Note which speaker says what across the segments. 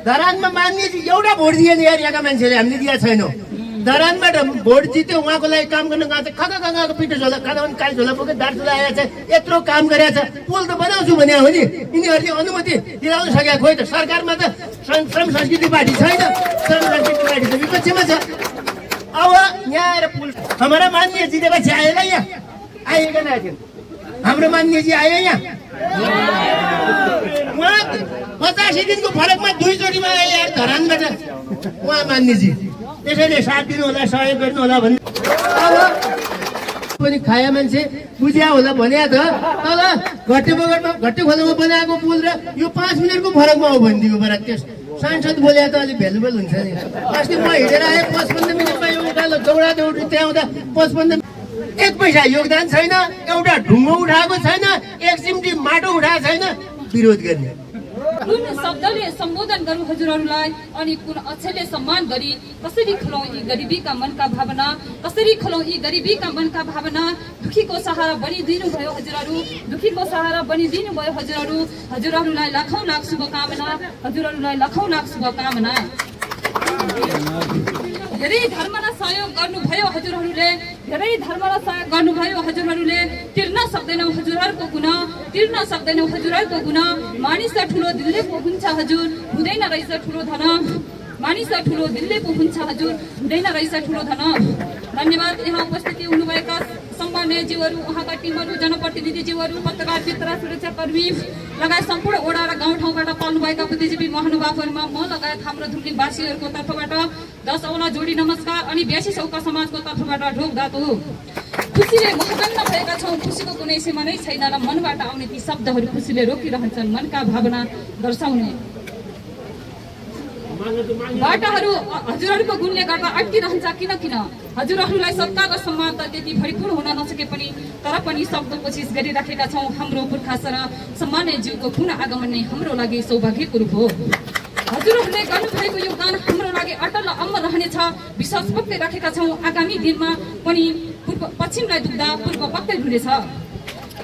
Speaker 1: धरानमा मान्नेजी एउटा भोट दिएन यार, यहाँका मान्छेले हामीले दिएको छैनौँ। धरानबाट भोट जित्यो, उहाँको लागि काम गर्न गएको छ, खगको पिठो झोला खाँदा पनि काली झोला बोकेर दार झोला आएको छ, यत्रो काम गरेको छ। पुल त बनाउँछु भने हो नि, यिनीहरूले अनुमति दिलाउन सकेको खोइ त। सरकारमा त श्रम संस्कृति पार्टी छैन, श्रम संस्कृति पार्टी त विपक्षमा छ। अब यहाँ आएर पुल हाम्रा मान्य जितेपछि आएन, यहाँ आएका थिएन, हाम्रो मान्यजी आयो यहाँ। उहाँ 85 दिनको फरकमा 2 चोटिमा आए यार धरानबाट उहाँ मान्यजी। त्यसैले साथ दिनु होला, सहयोग गर्नु होला भन्ने अब पनि खाया मान्छे बुझ्या होला भने त। तर घट्टे बगरमा घट्टे खोलामा बनाएको पुल र यो 5 मिनटको फरकमा हो भनिदिएको बरा। त्यस सांसद बोले त अलिक भ्यालुबल हुन्छ नि। अस्ति म हिँडेर आएँ 55 मिनटमा यो उकालो दौडा दौडी त्यहाँ आउँदा 55 1 पैसा योगदान छैन, एउटा ढुङ्गो उठाएको छैन, 1 चिम्टी माटो उठाएको छैन। विरोध गर्ने
Speaker 2: कुन शब्दले सम्बोधन गरौँ हजुरहरूलाई अनि कुन अक्षरले सम्मान गरी कसरी खोलौँ यी गरिबीका मनका भावना, कसरी खोलौँ यी गरिबीका मनका भावना। दुखीको सहारा बनिदिनु भयो हजुरहरू, दुखीको सहारा बनिदिनु भयो हजुरहरू। हजुरहरूलाई लाखौँ लाख शुभकामना, हजुरहरूलाई लाखौँ लाख शुभकामना। धेरै धर्मलाई सहयोग गर्नुभयो हजुरहरूले, धेरै धर्मलाई सहयोग गर्नुभयो हजुरहरूले। तिर्न सक्दैनौँ हजुरहरूको गुना, तिर्न सक्दैनौँ हजुरहरूको गुना। मानिस ठुलो दिलले पो हुन्छ हजुर, हुँदैन रहेछ ठुलो धन। मानिस ठुलो दिलले पो हुन्छ हजुर, हुँदैन रहेछ ठुलो धन। धन्यवाद। यहाँ उपस्थित हुनुभएका सम्माननीय जीवहरू, उहाँका टिमहरू, जनप्रतिनिधिज्यूहरू, पत्रकार मित्र, सुरक्षाकर्मी लगायत सम्पूर्ण वडा र गाउँठाउँबाट पाल्नुभएका बुद्धिजीवी महानुभावहरूमा म लगायत हाम्रो धुलिङवासीहरूको तर्फबाट 10 औला जोडी नमस्कार अनि 82 चौका समाजको तर्फबाट ढोक धातु। खुसीले महगन्न भएका छौँ, खुसीको कुनै सीमा नै छैन र मनबाट आउने ती शब्दहरू खुसीले रोकिरहन्छन् मनका भावना दर्शाउने। बाटाहरू हजुरहरूको गुणले गर्दा अड्किरहन्छ किन हजुरहरूलाई सत्ता र सम्मान त त्यति भरिपूर्ण हुन नसके पनि तर पनि सक्दो कोसिस गरिराखेका छौँ। हाम्रो पुर्खा र सम्माननीय जीवको पुनः आगमन नै हाम्रो लागि सौभाग्यको रूप हो। हजुरहरूले गर्नुभएको योगदान हाम्रो लागि अटल र अमर रहनेछ। विश्वास पक्कै राखेका छौँ आगामी दिनमा पनि पश्चिमलाई दुख्दा पूर्व पक्कै हुनेछ।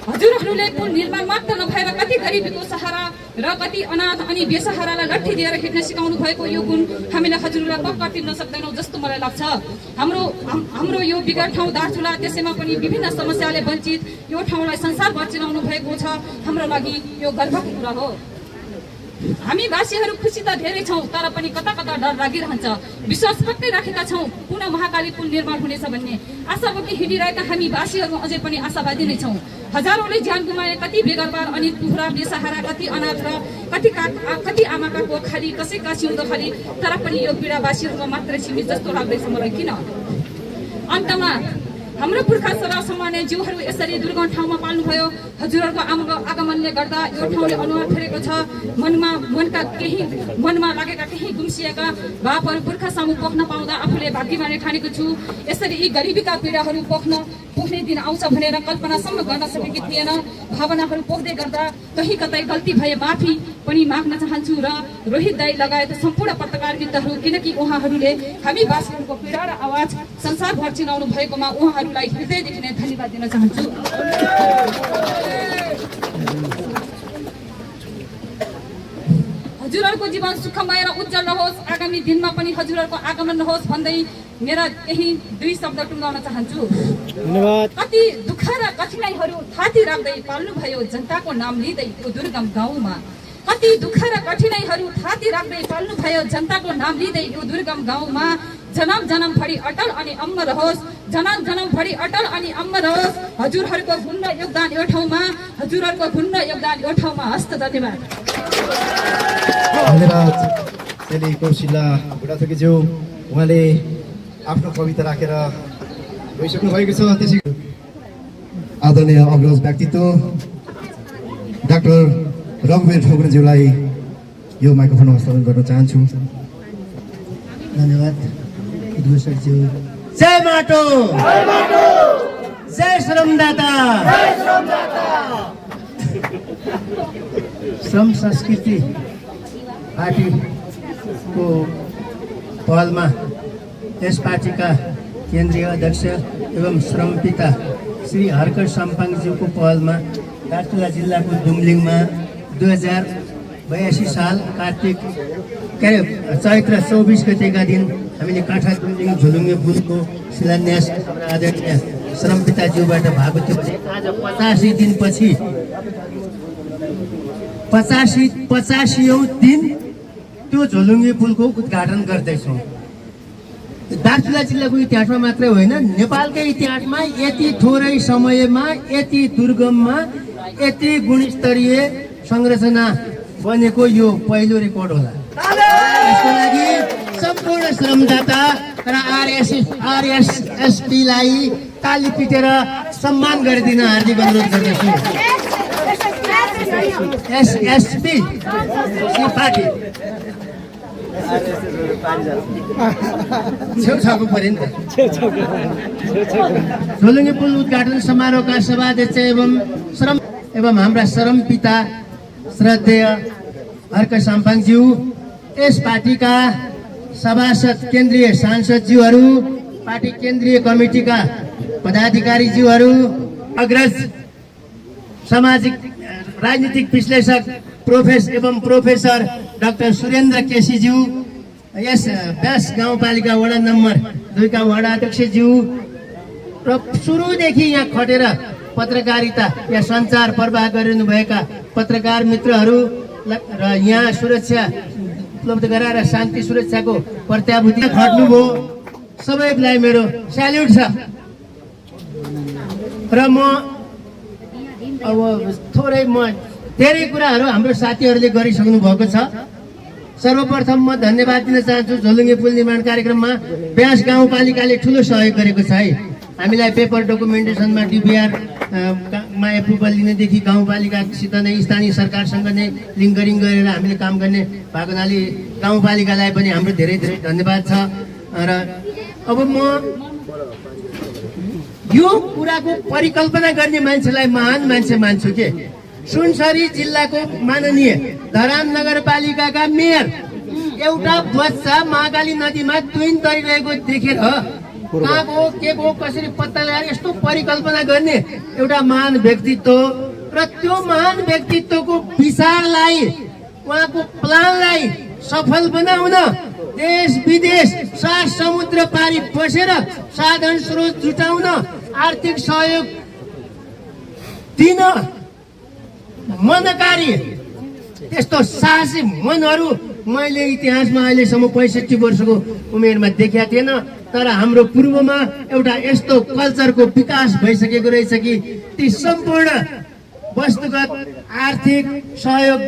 Speaker 2: हजुरहरूले पुल निर्माण मात्र नभएर कति गरिबीको सहारा र कति अनाथ अनि बेसहारालाई लट्ठी दिएर हिँड्न सिकाउनु भएको यो गुण हामीले हजुरलाई पक्का तिर्न सक्दैनौँ जस्तो मलाई लाग्छ। हाम्रो यो विगत ठाउँ दार्चुला, त्यसैमा पनि विभिन्न समस्याले वञ्चित यो ठाउँलाई संसारभर चिनाउनु भएको छ। हाम्रो लागि यो गर्वको कुरा हो। हामी वासीहरू खुसी त धेरै छौँ तर पनि कता कता डर लागिरहन्छ। विश्वास पक्कै राखेका छौँ पुनः महाकाली पुल निर्माण हुनेछ भन्ने आशा बोकी हिँडिरहेका हामी वासीहरू अझै पनि आशावादी नै छौँ। हजारौंले ज्यान गुमाए, कति बेघरबार अनि टुक्रा बेसहारा, कति अनाथ र कति आमाका कोख खाली, कसैका सिउँदो खाली, तर पनि यो पीडा वासीहरूमा मात्रै सीमित जस्तो लाग्दैछ मलाई। किन? अन्तमा हाम्रो पुर्खा र सम्माननीय जीवहरू यसरी दुर्गम ठाउँमा पाल्नुभयो। हजुरहरूको आगमनले गर्दा यो ठाउँले अनुहार फेरेको छ। मनमा लागेका केही गुम्सिएका भावहरू पुर्खा सामु पोख्न पाउँदा आफूले भाग्यमानी ठानेको छु। यसरी यी गरिबीका पीडाहरू पोख्ने दिन आउँछ भनेर कल्पनासम्म गर्न सकेकी थिएन। भावनाहरू पोख्दै गर्दा कहीँ कतै गल्ती भए माफी पनि माग्न चाहन्छु र रोहित दाई लगायत सम्पूर्ण पत्रकार मित्रहरू, किनकि उहाँहरूले हामी वासीहरूको पीडा र आवाज संसारभर चिनाउनु भएकोमा उहाँहरूलाई हृदयदेखि नै धन्यवाद दिन चाहन्छु। हजुरहरूको जीवन सुखमय र उज्जवल रहोस्, आगामी दिनमा पनि हजुरहरूको आगमन रहोस् भन्दै मेरा केही 2 शब्द टुङ्गाउन चाहन्छु।
Speaker 3: धन्यवाद।
Speaker 2: कति दुःख र कठिनाइहरू थाती राख्दै पाल्नुभयो जनताको नाम लिँदै यो दुर्गम गाउँमा। कति दुःख र कठिनाइहरू थाती राख्दै पाल्नुभयो जनताको नाम लिँदै यो दुर्गम गाउँमा। जन्म जन्म भरि अटल अनि अमर रहोस्, जन्म जन्म भरि अटल अनि अमर रहोस्। हजुरहरूको गुण योगदान यो ठाउँमा, हजुरहरूको गुण योगदान यो ठाउँमा। हस्त धन्यवाद।
Speaker 3: धन्यवाद। सेली कौशिला बुढाथोकीज्यू, उहाँले आफ्नो कविता राखेर गइसक्नु भएको छ। त्यसै आदरणीय अग्रज व्यक्तित्व डाक्टर रघुवीर ठकुरज्यूलाई यो माइक्रोफोन हस्तान्तरण गर्न चाहन्छु।
Speaker 1: धन्यवाद। जय माटो, जय श्रमदाता। श्रम संस्कृति पार्टीको पहलमा यस पार्टीका केन्द्रीय अध्यक्ष एवं श्रम पिता श्री हर्कट साम्पाङज्यूको पहलमा दार्चुला जिल्लाको दुम्लिङमा 82 साल कार्तिक के अरे चैत्र 24 गतेका दिन हामीले काठा झोलुङ्गे पुलको शिलान्यास आदरणीय श्रम पिताज्यूबाट भएको थियो भने आज 85 दिनपछि 85औं दिन त्यो झोलुङ्गे पुलको उद्घाटन गर्दैछौँ। दार्चुला जिल्लाको इतिहासमा मात्रै होइन, नेपालकै इतिहासमा यति थोरै समयमा यति दुर्गममा यति गुणस्तरीय संरचना बनेको यो पहिलो रेकर्ड होला। यसको लागि सम्पूर्ण श्रमदाता र आरएसएसपीलाई ताली पिटेर सम्मान गरिदिन हार्दिक अनुरोध गर्दछु। एसएसपी पार्टी छेउछाउको पर्यो नि त। झोलुङ्गे पुल उद्घाटन समारोहका सभाध्यक्ष एवं हाम्रा श्रम पिता श्रद्धेय हर्क साम्पाङज्यू, यस पार्टीका सभासद केन्द्रीय सांसदज्यूहरू, पार्टी केन्द्रीय कमिटीका पदाधिकारीज्यूहरू, अग्रज सामाजिक राजनीतिक विश्लेषक प्रोफेसर डाक्टर सुरेन्द्र केसीज्यू, यस व्यास गाउँपालिका वडा नम्बर 2 का वडा अध्यक्षज्यू र सुरुदेखि यहाँ खटेर पत्रकारिता या सञ्चार प्रवाह गरिरहनुभएका पत्रकार मित्रहरू र यहाँ सुरक्षा उपलब्ध गराएर शान्ति सुरक्षाको प्रत्याभूति खट्नुभयो, सबैलाई मेरो स्याल्युट छ। र म अब थोरै धेरै कुराहरू हाम्रो साथीहरूले गरिसक्नु भएको छ। सर्वप्रथम म धन्यवाद दिन चाहन्छु झोलुङ्गे पुल निर्माण कार्यक्रममा व्यास गाउँपालिकाले ठुलो सहयोग गरेको छ है। हामीलाई पेपर डकुमेन्टेसनमा डिबिआर मा एप्रुभल लिनेदेखि गाउँपालिकासित नै स्थानीय सरकारसँग नै लिङ्करिङ गरेर हामीले काम गर्ने भएको हुनाले गाउँपालिकालाई पनि हाम्रो धेरै धेरै धन्यवाद छ। र अब म यो कुराको परिकल्पना गर्ने मान्छेलाई महान मान्छे मान्छु के। सुनसरी जिल्लाको माननीय धरान नगरपालिकाका मेयर एउटा बच्चा महाकाली नदीमा तुइन तरिरहेको देखेर कहाँको के को कसरी पत्ता लगाएर यस्तो परिकल्पना गर्ने एउटा महान व्यक्तित्व र त्यो महान व्यक्तित्वको विचारलाई उहाँको प्लानलाई सफल बनाउन देश विदेश 7 समुद्र पारी बसेर साधन स्रोत जुटाउन आर्थिक सहयोग दिन मनकारी त्यस्तो साहसी मनहरू मैले इतिहासमा अहिलेसम्म 65 वर्षको उमेरमा देखेका थिएन। तर हाम्रो पूर्वमा एउटा यस्तो कल्चरको विकास भइसकेको रहेछ कि ती सम्पूर्ण वस्तुगत आर्थिक सहयोग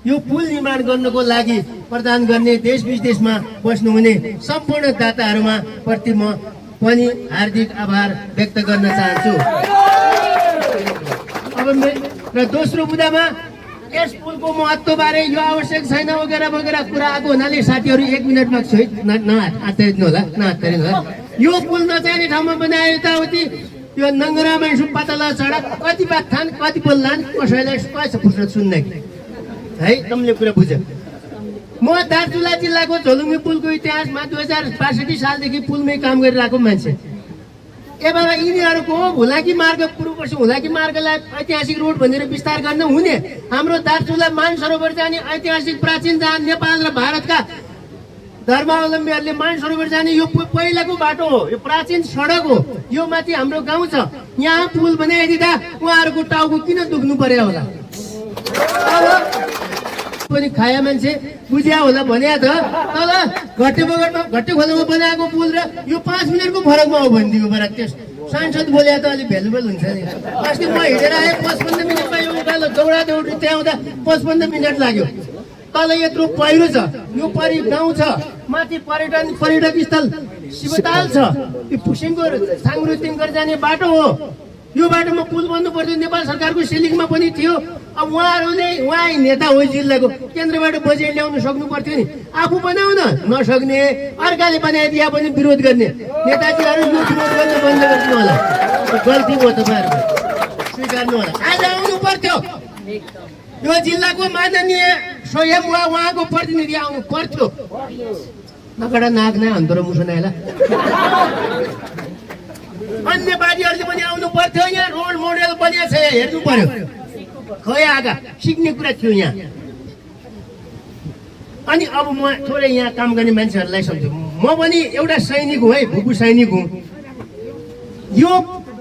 Speaker 1: यो पुल निर्माण गर्नको लागि प्रदान गर्ने देश विदेशमा बस्नुहुने सम्पूर्ण दाताहरूमा प्रति म पनि हार्दिक आभार व्यक्त गर्न चाहन्छु। अब र दोस्रो मुद्दामा यस पुलको महत्त्वबारे यो आवश्यक छैन वगेरा वगेरा कुरा आएको हुनाले साथीहरू 1 मिनटमा नआत्तारिनु होला। यो पुल नचाहिने ठाउँमा बनायो यताउति यो नङ्गरामा पातला चढा कति बात थान कति बोल्लान् कसैलाई कसै फुर्सद सुन्ने है। तपाईँले कुरा बुझ्यो। म दार्चुला जिल्लाको झोलुङ्गे पुलको इतिहासमा 2062 सालदेखि पुलमै काम गरिरहेको मान्छे। एबार यिनीहरूको हुलाकी मार्ग पूर्वपश्चिम हुलाकी मार्गलाई ऐतिहासिक रोड भनेर विस्तार गर्न हुने हाम्रो दार्चुला मानसरोवर जाने ऐतिहासिक प्राचीन जहाँ नेपाल र भारतका धर्मावलम्बीहरूले मानसरोवर जाने यो पहिलाको बाटो हो, यो प्राचीन सडक हो। यो माथि हाम्रो गाउँ छ, यहाँ पुल बनाइदिँदा उहाँहरूको टाउको किन दुख्नु पर्यो होला। पनि खाया मान्छे बुझ्या होला भने त तल घट्टे बगरमा घट्टे खोलामा बनाएको पुल र यो 5 मिनटको फरकमा हो भनिदिएको बरा त्यस सांसद बोल्या त अलिक भ्यालुबल हुन्छ नि। अस्ति म हिँडेर आएँ 55 मिनटमा यो उकालो दौडा दौडी त्यहाँ आउँदा 55 मिनट लाग्यो। तल यत्रो पहिरो छ, यो गाउँ छ, माथि पर्यटक स्थल शिवताल छ, यो पुसिङको साङरुतिङकर जाने बाटो हो। यो बाटोमा पुल बन्नु पर्थ्यो, नेपाल सरकारको सिलिङमा पनि थियो। अब उहाँहरूले उहाँ नेता हो जिल्लाको, केन्द्रबाट बजेट ल्याउनु सक्नु पर्थ्यो नि, आफू बनाउन नसक्ने अर्काले बनाइदिया पनि विरोध गर्ने नेताजीहरू यो विरोध गर्न बन्द गर्नु होला। गल्ती हो तपाईँहरूको, स्वीकार्नु होला। आज आउनु पर्थ्यो, यो जिल्लाको माननीय स्वयं उहाँको प्रतिनिधि आउनु पर्थ्यो। नकडा नाक नै हन्तरो मुसो नाइला अन्य पार्टीहरूले पनि आउनु पर्थ्यो। यहाँ रोल मोडेल बनिएको छ, हेर्नु पर्यो। खोइ आगा सिक्ने कुरा थियो यहाँ। अनि अब म थोरै यहाँ काम गर्ने मान्छेहरूलाई सम्झु म पनि एउटा सैनिक हो है भुपु सैनिक हुँ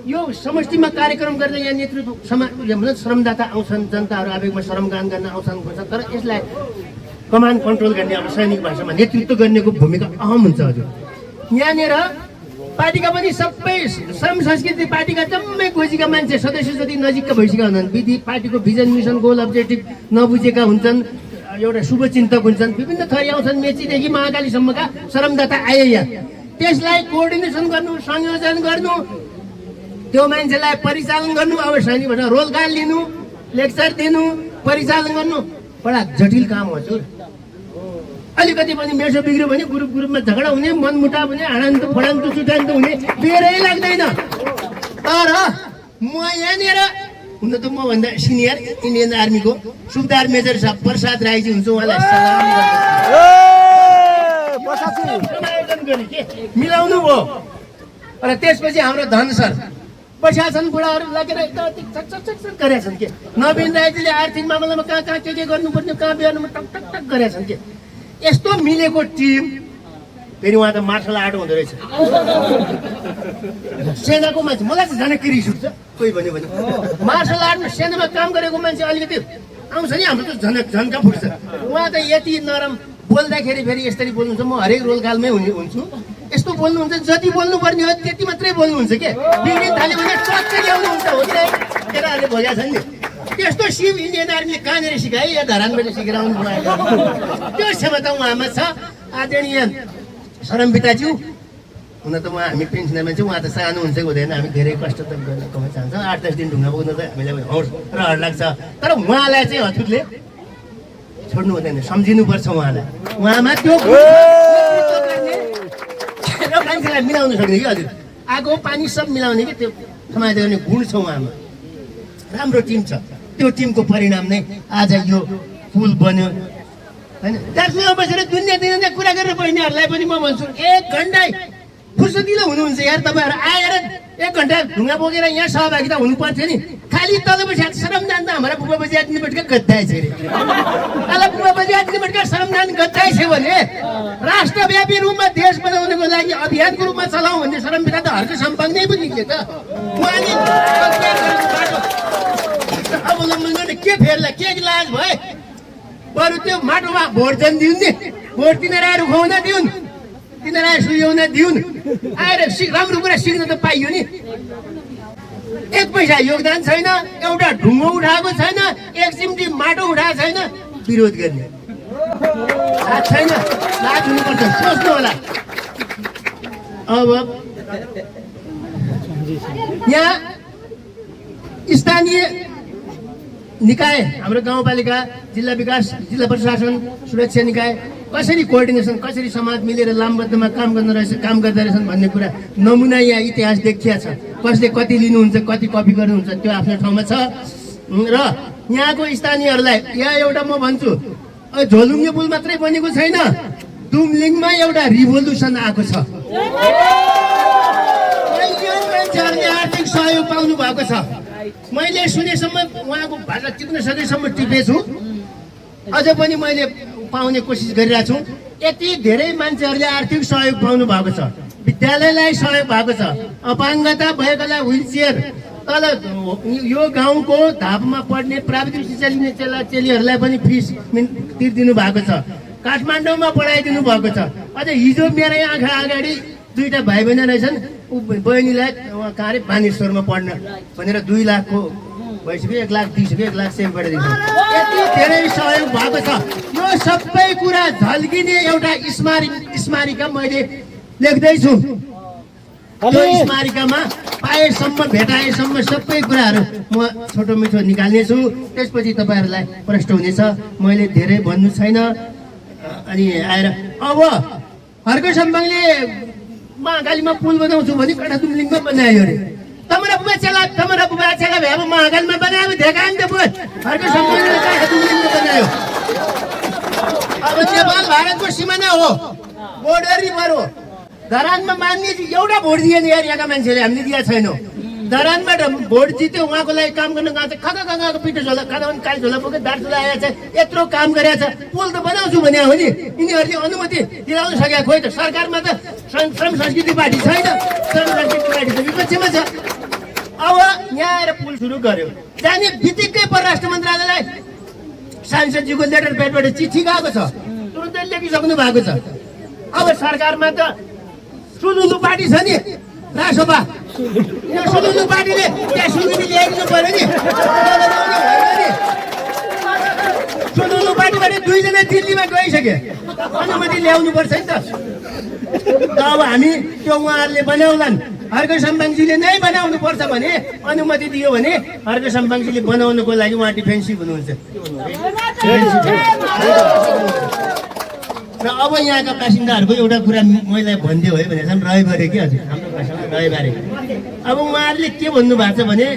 Speaker 1: यो समष्टिमा कार्यक्रम गर्ने यहाँ नेतृत्व श्रमदाता आउँछन् जनताहरू आवेगमा श्रमगान गर्न आउँछन् भन्छन् तर यसलाई कमान्ड कन्ट्रोल गर्ने अब सैनिक भाषामा नेतृत्व गर्नेको भूमिका अहम हुन्छ हजुर यहाँनिर पार्टीका पनि सबै श्रम संस्कृति पार्टीका जम्मै गोजीका मान्छे सदस्य जति नजिकका भइसकेका हुन्छन् विधि पार्टीको भिजन मिसन गोल अब्जेक्टिभ नबुझेका हुन्छन् एउटा शुभचिन्तक हुन्छन् विभिन्न थरी आउँछन् मेचीदेखि महाकालीसम्मका श्रमदाता आए यहाँ त्यसलाई कोअर्डिनेसन गर्नु संयोजन गर्नु त्यो मान्छेलाई परिचालन गर्नु अब सैनिकबाट रोल कल लिनु लेक्चर दिनु परिचालन गर्नु बडा जटिल काम हो हजुर अलिकति पनि मेसो बिग्रियो भने ग्रुपमा झगडा हुने मनमुटाव हुने हाडान्तु फडान्तु चुटान्तु हुने बेरै लाग्दैन तर म यहाँनिर हुन त म भन्दा सिनियर इन्डियन आर्मीको सुबेदार मेजर साहब प्रसाद राईजी हुन्छ उहाँलाई मिलाउनु भयो र त्यसपछि हाम्रो धन सर पैसा छन् बुढाहरू लगेर चकचक गरेका छन् के नवीन राईजीले आर्थिक मामलामा कहाँ कहाँ के गर्नुपर्ने कहाँ बिहारमा टक टक टक गरेका छन् के यस्तो मिलेको टिम फेरि उहाँ त मार्सल आर्ट हुँदो रहेछ सेनाको मान्छे मलाई चाहिँ झन् रिस उठ्छ कोही भन्यो भने मार्सल आर्टमा सेनामा काम गरेको मान्छे अलिकति आउँछ नि हाम्रो त झन्का फुट्छ उहाँ त यति नरम बोल्दाखेरि फेरि यसरी बोल्नुहुन्छ म हरेक रोल कालमै हुन्छु यस्तो बोल्नुहुन्छ जति बोल्नुपर्ने हो त्यति मात्रै बोल्नुहुन्छ के बिग्रिन थाल्यो भने चक्कै ल्याउनुहुन्छ हो कि केटाहरूले भोगेका छन् नि त्यस्तो सिप इन्डियन आर्मीले कहाँनिर सिकायो या धरानबाट सिकेर आउनु भएको त्यो क्षमता उहाँमा छ आदरणीय शरम पिताज्यू हुन त उहाँ हामी पेन्सनर मान्छे उहाँ त सानो हुन्छ हुँदैन हामी धेरै कष्ट त गर्न कमाइ चाहन्छौँ 8-10 दिन ढुङ्गा पुग्न त हामीलाई हौस रहर लाग्छ तर उहाँलाई चाहिँ हजुरले छोड्नु हुँदैन सम्झिनुपर्छ उहाँलाई उहाँमा त्यो मान्छेलाई मिलाउन सक्ने कि हजुर आगो पानी सब मिलाउने कि त्यो समाज गर्ने गुण छ उहाँमा राम्रो टिम छ त्यो टिमको परिणाम नै आज यो पुल बन्यो होइन दार्जिलिङमा बसेर दुनियाँ कुरा गरेर बहिनीहरूलाई पनि म भन्छु 1 घन्टा फुर्सदिलो हुनुहुन्छ यार तपाईँहरू आएर 1 घन्टा ढुङ्गा बोकेर यहाँ सहभागिता हुनुपर्थ्यो नि खाली तल बसेर श्रमदान त हाम्रो बुबा बजी आदमी बटका गद्दाय छ रे तल बुबा बजी आदमी बटका श्रमदान गद्दाय छ भने राष्ट्रव्यापी रूपमा देश बनाउनको लागि अभियानको रूपमा चलाउँ भन्ने श्रम पिता त हर्क सम्पाङ्गै पनि निक्ल्यो त उहाँले अवलम्बन गर्ने के फेर्ला के लाज भए बरु त्यो माटोमा भोट जन दिउन् नि भोट तिनीहरू आएर खुवाउन दिउन् तिनीहरू आएर सुझाउन दिउन् आएर राम्रो कुरा सिक्न त पाइयो नि 1 पैसा योगदान छैन एउटा ढुङ्गो उठाएको छैन 1 चिम्टी माटो उठाएको छैन विरोध गर्ने लाज छैन लाज हुनुपर्छ सोच्नु होला अब यहाँ स्थानीय निकाय हाम्रो गाउँपालिका जिल्ला विकास जिल्ला प्रशासन सुरक्षा निकाय कसरी कोअर्डिनेसन कसरी समाज मिलेर लामबद्धमा काम गर्दो रहेछन् भन्ने कुरा नमुना यहाँ इतिहास देखिया छ कसले कति लिनुहुन्छ कति कपी गर्नुहुन्छ त्यो आफ्नो ठाउँमा छ र यहाँको स्थानीयहरूलाई यहाँ एउटा म भन्छु झोलुङ्गे पुल मात्रै बनेको छैन दुमलिङमा एउटा रिभोल्युसन आएको छ मान्छेहरूले आर्थिक सहयोग पाउनु भएको छ मैले सुनेसम्म उहाँको भाषा टिप्न सकेसम्म टिपेछु अझ पनि मैले पाउने कोसिस गरिरहेको छु यति धेरै मान्छेहरूले आर्थिक सहयोग पाउनु भएको छ विद्यालयलाई सहयोग भएको छ अपाङ्गता भएकोलाई व्हिलचेयर तल यो गाउँको धापमा पढ्ने प्राविधिक शिक्षा लिने चेलीहरूलाई पनि फिस तिर्दिनु भएको छ काठमाडौँमा पढाइदिनु भएको छ अझ हिजो मेरो आँखा अगाडि 2टा भाइ बहिनी रहेछन् बहिनीलाई कहाँ अरे बानेश्वरमा पढ्न भनेर 2 लाखको भइसक्यो 1 लाख दिइसक्यो 1 लाख सेभबाट दिन्छ यति धेरै सहयोग भएको छ यो सबै कुरा झल्किने एउटा स्मारिका मैले लेख्दैछु त्यो स्मारिकामा पाएसम्म भेटाएसम्म सबै कुराहरू म छोटो मिठो निकाल्नेछु त्यसपछि तपाईँहरूलाई प्रश्न हुनेछ मैले धेरै भन्नु छैन अनि आएर अब हर्क सम्पाङले महाकालीमा पुल बनाउँछु भने कटा दुमलिङमा बनायो अरे तमरा बुबा चेला भए महाकालीमा बनायो देखायो नि त पुल हर्क सम्पाङले कटा दुमलिङमा बनायो अब नेपाल भारतको सिमाना हो बोर्डर रिभर हो धरानमा मान्ने एउटा भोट दिएन यार यहाँका मान्छेले हामीले दिएको छैनौँ धरानबाट भोट जित्यो उहाँको लागि काम गर्न गएको छ खदा खदाको पिठो झोला खदा पनि काली झोला बोकेर दार झोला आएको छ यत्रो काम गरेको छ पुल त बनाउँछु भने हो नि यिनीहरूले अनुमति दिलाउन सकेको खोइ त सरकारमा त श्रम संस्कृति पार्टी छैन श्रम संस्कृति पार्टी त विपक्षमा छ अब यहाँ आएर पुल सुरु गर्यो जाने बित्तिकै परराष्ट्र मन्त्रालयलाई सांसदजीको लेटर प्याडबाट चिठी गएको छ तुरुन्तै लेखिसक्नु भएको छ अब सरकारमा त सुलुलु पार्टी छ नि रासोपा सुलुलु पार्टीले त्यहाँ सुलुलु ल्याइदिनु पर्यो नि सुलुलु पार्टीबाट 2 जना दिल्लीमा गइसके अनुमति ल्याउनु पर्छ नि त अब हामी त्यो उहाँहरूले बनाउलान् हर्क सम्बाङजीले नै बनाउनु पर्छ भने अनुमति दियो भने हर्क सम्बाङजीले बनाउनुको लागि उहाँ डिफेन्सिभ हुनुहुन्छ र अब यहाँका बासिन्दाहरूको एउटा कुरा मैले भनिदियो है भने चाहिँ रविबारे के हजुर हाम्रो भाषामा रविबारे अब उहाँहरूले के भन्नुभएको छ भने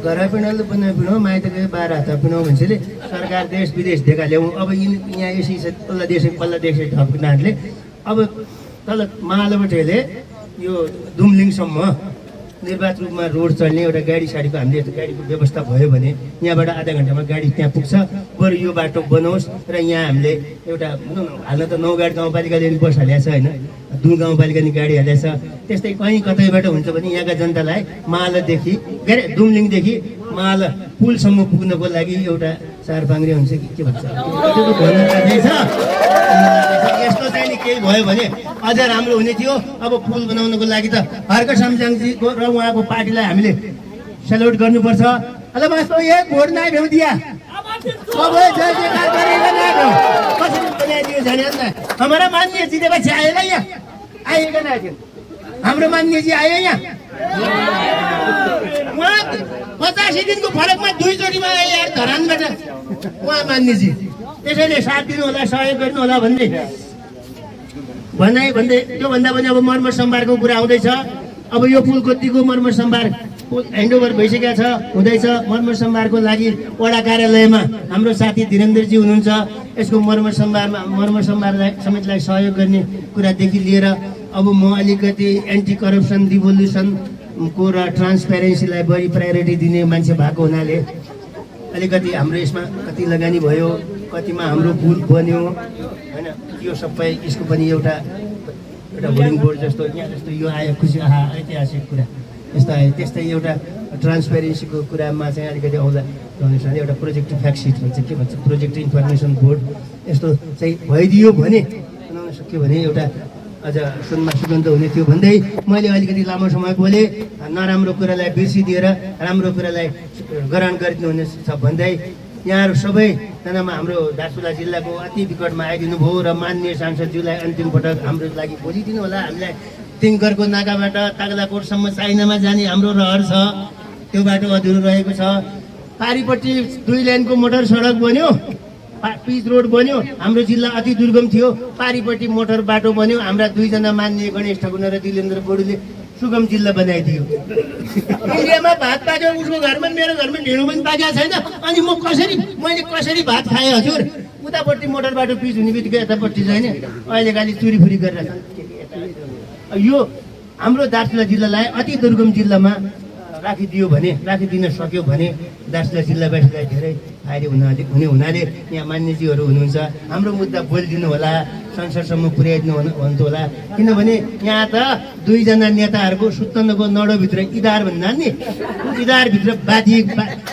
Speaker 1: घर पिँडालु बना पिँडाउ माइत गयो 12 हात पिँडाउ भन्छले सरकार देश विदेश देखा ल्याउँ अब यहाँ यसै पल्ला देश ढक्नाहरूले अब तल महालबटेले यो दुमलिङसम्म निर्वाध रूपमा रोड चल्ने एउटा गाडी साडीको हामीले गाडीको व्यवस्था भयो भने यहाँबाट आधा घन्टामा गाडी त्यहाँ पुग्छ बरु यो बाटो बनोस् र यहाँ हामीले एउटा हाल्न त नौगाड गाउँपालिकाले पनि बस हालेको छ होइन दुल गाउँपालिका नि गाडी हालेको छ त्यस्तै कहीँ कतैबाट हुन्छ भने यहाँका जनतालाई मालदेखि के अरे दुमलिङदेखि माल पुलसम्म पुग्नको लागि एउटा चार पाङ्ग्रे हुन्छ कि के भन्छ यस्तो चाहिँ नि केही भयो भने अझ राम्रो हुने थियो अब पुल बनाउनको लागि त हर्क सम्झाङजीको र उहाँको पार्टीलाई हामीले सेल्युट गर्नुपर्छ हेलो मास्तो एक भोट नाइ भ्यौ दिया अब जय जयकार गरेर नाइ भ्यौ कसरी बनाइदियो जाने अन्त हमारा माननीय जितेपछि आएला यहाँ आएका नाइ हाम्रो माननीयजी आयो यहाँ उहाँ 85 दिनको फरकमा 2 चोटिमा आए यार धरानबाट उहाँ मान्नेजी त्यसैले साथ दिनु होला सहयोग गर्नु होला भन्दै त्योभन्दा पनि अब मर्मत सम्भारको कुरा आउँदैछ अब यो पुल कतिको मर्मत सम्भार ह्यान्डओभर भइसकेको छ हुँदैछ मर्मत सम्भारको लागि वडा कार्यालयमा हाम्रो साथी धीरेन्द्रजी हुनुहुन्छ यसको मर्मत सम्भारलाई समेतलाई सहयोग गर्ने कुरादेखि लिएर अब म अलिकति एन्टी करप्सन रिभोल्युसनको र ट्रान्सपेरेन्सीलाई बढी प्रायोरिटी दिने मान्छे भएको हुनाले अलिकति हाम्रो यसमा कति लगानी भयो कतिमा हाम्रो पुल बन्यो होइन यो सबै यसको पनि एउटा होर्डिङ बोर्ड जस्तो यहाँ जस्तो यो आयो खुसी ऐतिहासिक कुरा यस्तो आयो त्यस्तै एउटा ट्रान्सपेरेन्सीको कुरामा चाहिँ अलिकति आउँदा एउटा प्रोजेक्ट फ्याक्ट सिट भन्छ के भन्छ प्रोजेक्ट इन्फर्मेसन बोर्ड यस्तो चाहिँ भइदियो भने बनाउन सक्यो भने एउटा अझ सुनमा सुगन्ध हुने थियो भन्दै मैले अलिकति लामो समय बोलेँ नराम्रो कुरालाई बिर्सिदिएर राम्रो कुरालाई ग्रहण गरिदिनु हुने छ भन्दै यहाँहरू सबैजनामा हाम्रो दार्चुला जिल्लाको अति विकटमा आइदिनु भयो र माननीय सांसदज्यूलाई अन्तिम पटक हाम्रो लागि बोलिदिनु होला हामीलाई तिङकरको नाकाबाट तागलाकोटसम्म चाइनामा जाने हाम्रो रहर छ त्यो बाटो अधुरो रहेको छ पारिपट्टि 2 लेनको मोटर सडक बन्यो पिच रोड बन्यो हाम्रो जिल्ला अति दुर्गम थियो पारिपट्टि मोटर बाटो बन्यो हाम्रा 2 जना माननीय गणेश ठकुना र दिलेन्द्र बडुले सुगम जिल्ला बनाइदियो इन्डियामा भात पाक्यो उसको घरमा मेरो घरमा ढिँडो पनि पाकेको छैन अनि मैले कसरी भात खाएँ हजुर उतापट्टि मोटर बाटो पिच हुने बित्तिकै यतापट्टि छैन अहिले खालि चुरीफुरी गरेर यो हाम्रो दार्चुला जिल्लालाई अति दुर्गम जिल्लामा राखिदिन सक्यो भने दार्चुला जिल्लावासीलाई धेरै फाइदा हुने हुनाले यहाँ मान्यजीहरू हुनुहुन्छ हाम्रो मुद्दा बोलिदिनु होला संसदसम्म पुर्याइदिनु भन्नु होला किनभने यहाँ त 2 जना नेताहरूको सुत्तनको नडोभित्र इदार भन्दा नि इदारभित्र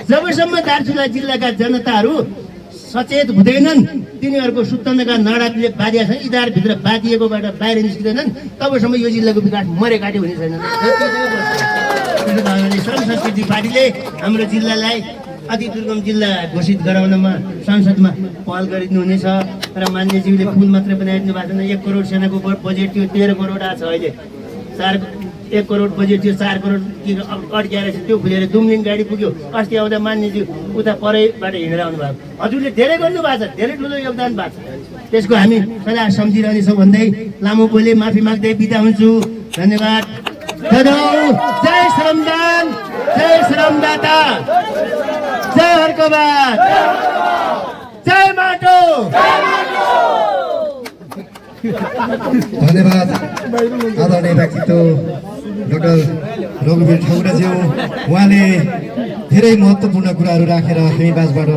Speaker 1: जबसम्म दार्चुला जिल्लाका जनताहरू सचेत हुँदैनन् तिनीहरूको सुत्तनका नडाले बाँधिया छन् इदारभित्र बाँधिएकोबाट बाहिर निस्किँदैनन् तबसम्म यो जिल्लाको विकास मरेकाट्यो हुने छैन श्रम संस्कृति पार्टीले हाम्रो जिल्लालाई अति दुर्गम जिल्ला घोषित गराउनमा संसदमा पहल गरिदिनु हुनेछ र मान्यज्यूले पुल मात्रै बनाइदिनु भएको छैन 1 करोड सेनाको बजेट थियो 13 करोड आएको छ अहिले 1 करोड बजेट थियो 4 करोड अड्क्याएर त्यो खुलेर दुमलिङ गाडी पुग्यो अस्ति आउँदा मान्यज्यू उता परैबाट हिँडेर आउनु भएको हजुरले धेरै गर्नु भएको छ धेरै ठुलो योगदान भएको छ त्यसको हामी सदा सम्झिरहनेछौँ भन्दै लामो बोले माफी माग्दै बिदा हुन्छु धन्यवाद जय श्रमदान जय श्रमदाता जय हर्कबाद जय माटो
Speaker 3: धन्यवाद आदरणीय व्यक्तित्व डाक्टर रघुवीर ठकुराज्यू उहाँले धेरै महत्त्वपूर्ण कुराहरू राखेर हामी माझबाट